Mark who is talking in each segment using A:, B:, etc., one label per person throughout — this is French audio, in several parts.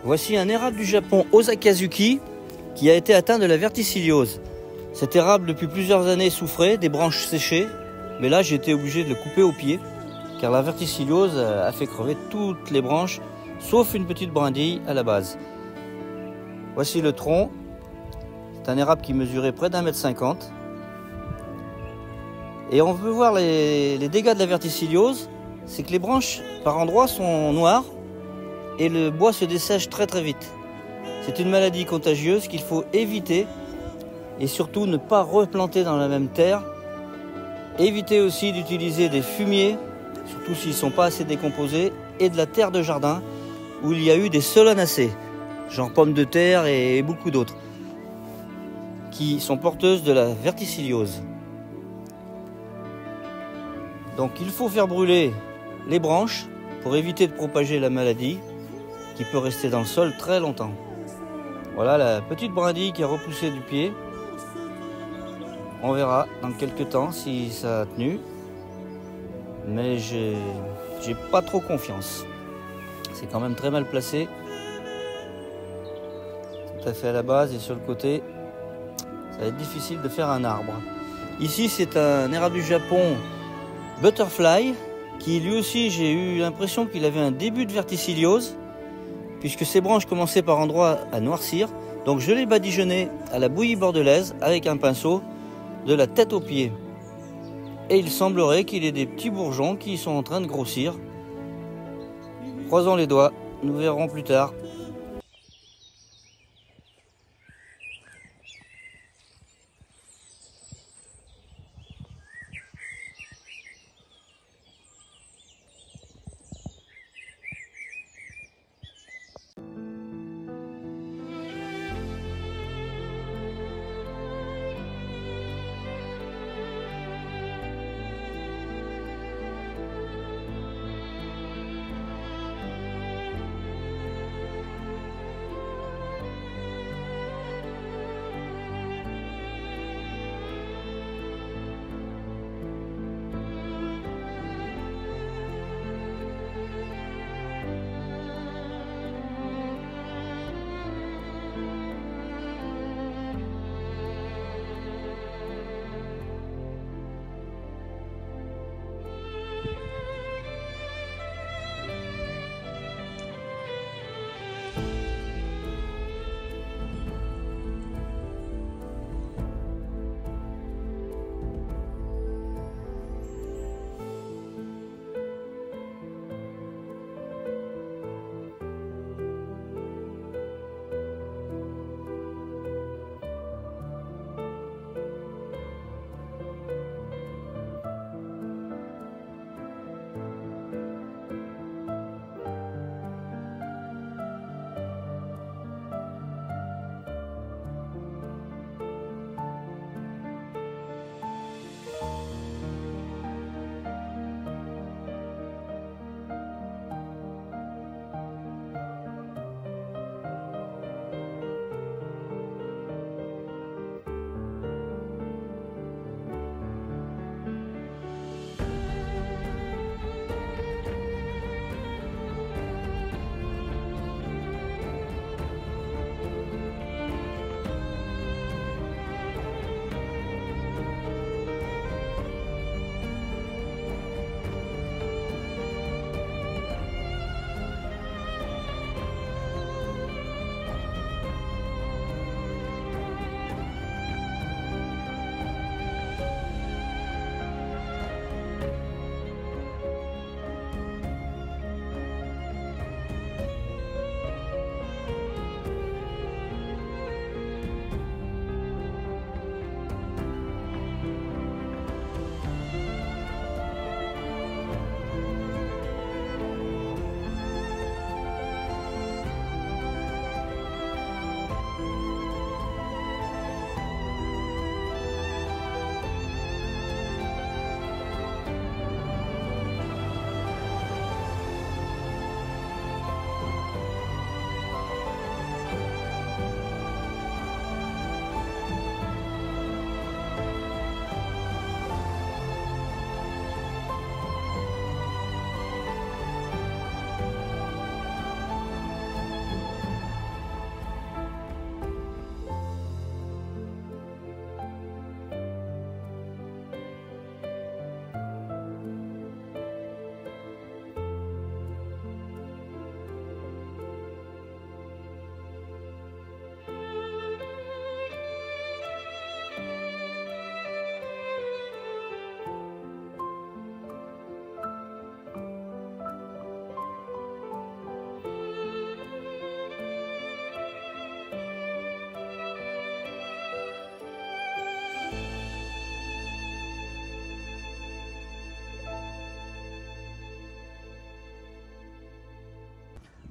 A: Voici un érable du Japon, Osakazuki, qui a été atteint de la verticilliose. Cet érable depuis plusieurs années souffrait des branches séchées, mais là j'ai été obligé de le couper au pied, car la verticilliose a fait crever toutes les branches, sauf une petite brindille à la base. Voici le tronc. C'est un érable qui mesurait près d'1,50 m. Et on peut voir les dégâts de la verticilliose, c'est que les branches par endroits sont noires et le bois se dessèche très très vite. C'est une maladie contagieuse qu'il faut éviter et surtout ne pas replanter dans la même terre. Éviter aussi d'utiliser des fumiers, surtout s'ils ne sont pas assez décomposés, et de la terre de jardin où il y a eu des solanacées, genre pommes de terre et beaucoup d'autres, qui sont porteuses de la verticilliose. Donc il faut faire brûler les branches pour éviter de propager la maladie qui peut rester dans le sol très longtemps. Voilà la petite brindille qui a repoussé du pied. On verra dans quelques temps si ça a tenu. Mais j'ai pas trop confiance. C'est quand même très mal placé. Tout à fait à la base et sur le côté. Ça va être difficile de faire un arbre. Ici c'est un érable du Japon, Butterfly, qui lui aussi j'ai eu l'impression qu'il avait un début de verticilliose, puisque ses branches commençaient par endroits à noircir. Donc je l'ai badigeonné à la bouillie bordelaise avec un pinceau de la tête aux pieds. Et il semblerait qu'il ait des petits bourgeons qui sont en train de grossir. Croisons les doigts, nous verrons plus tard.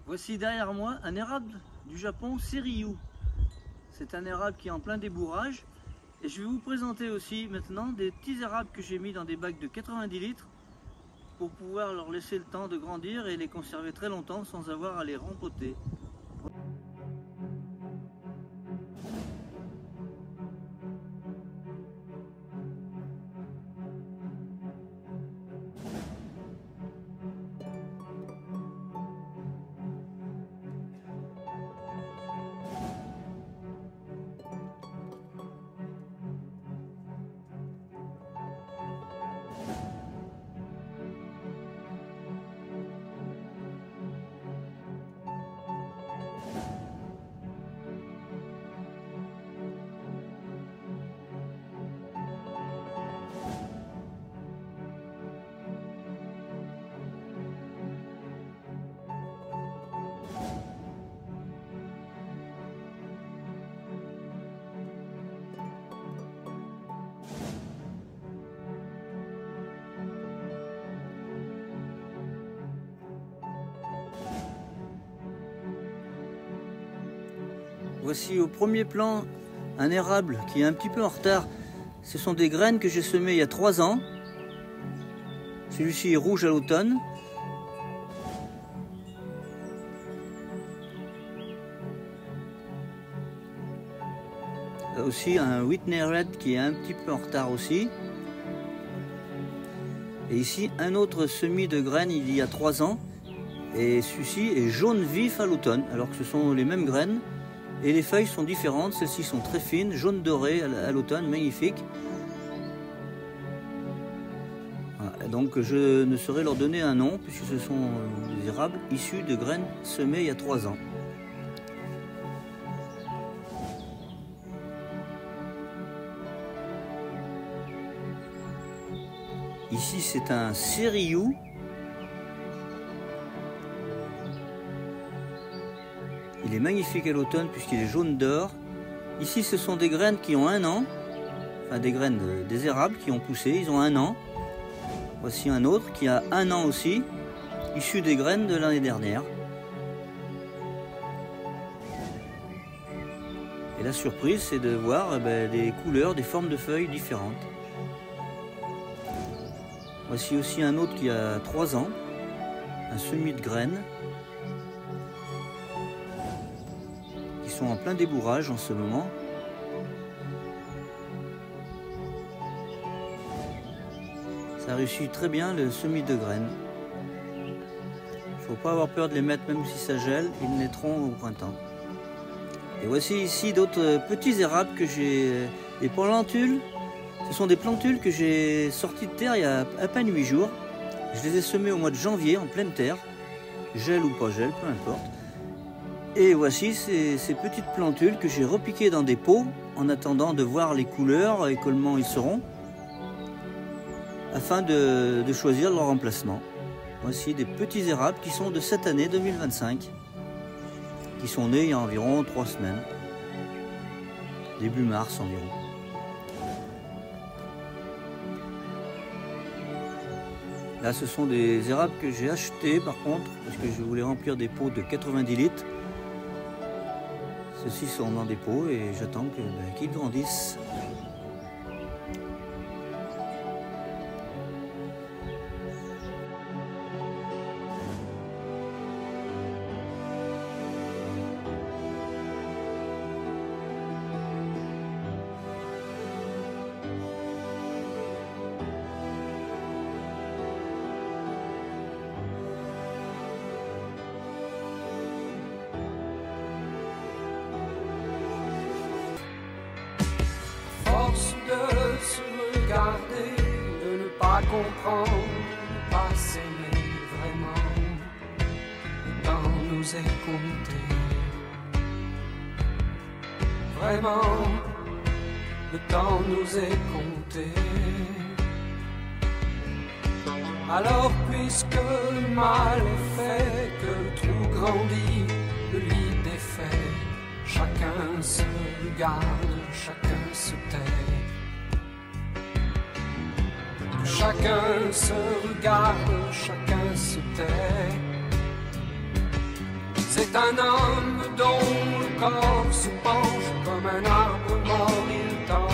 A: Voici derrière moi un érable du Japon, Seriyu. C'est un érable qui est en plein débourrage. Et je vais vous présenter aussi maintenant des petits érables que j'ai mis dans des bacs de 90 litres pour pouvoir leur laisser le temps de grandir et les conserver très longtemps sans avoir à les rempoter. Voici au premier plan un érable qui est un petit peu en retard. Ce sont des graines que j'ai semées il y a 3 ans. Celui-ci est rouge à l'automne. Là aussi un Whitney Red qui est un petit peu en retard aussi. Et ici un autre semis de graines il y a 3 ans. Et celui-ci est jaune vif à l'automne, alors que ce sont les mêmes graines. Et les feuilles sont différentes, celles-ci sont très fines, jaune doré à l'automne, magnifique. Voilà, donc je ne saurais leur donner un nom, puisque ce sont des érables issus de graines semées il y a 3 ans. Ici c'est un Seriyu. Il est magnifique à l'automne puisqu'il est jaune d'or. Ici ce sont des graines qui ont 1 an. Enfin des graines des érables qui ont poussé, ils ont 1 an. Voici un autre qui a 1 an aussi, issu des graines de l'année dernière. Et la surprise c'est de voir des couleurs, des formes de feuilles différentes. Voici aussi un autre qui a 3 ans, un semis de graines. Sont en plein débourrage en ce moment. Ça réussit très bien le semis de graines. Il ne faut pas avoir peur de les mettre même si ça gèle, ils naîtront au printemps. Et voici ici d'autres petits érables que j'ai, des plantules. Ce sont des plantules que j'ai sorties de terre il y a à peine 8 jours. Je les ai semées au mois de janvier en pleine terre, gel ou pas gel, peu importe. Et voici ces petites plantules que j'ai repiquées dans des pots en attendant de voir les couleurs et comment ils seront afin de choisir leur emplacement. Voici des petits érables qui sont de cette année 2025 qui sont nés il y a environ 3 semaines, début mars environ. Là ce sont des érables que j'ai achetés par contre parce que je voulais remplir des pots de 90 litres. Ceux-ci sont dans des pots et j'attends qu'ils grandissent.
B: De se regarder, de ne pas comprendre, de ne pas s'aimer vraiment. Le temps nous est compté. Vraiment, le temps nous est compté. Alors puisque le mal est fait, que le trou grandit, le lit défait, chacun se regarde, chacun se tait. Chacun se regarde, chacun se tait. C'est un homme dont le corps se penche comme un arbre mort, il tend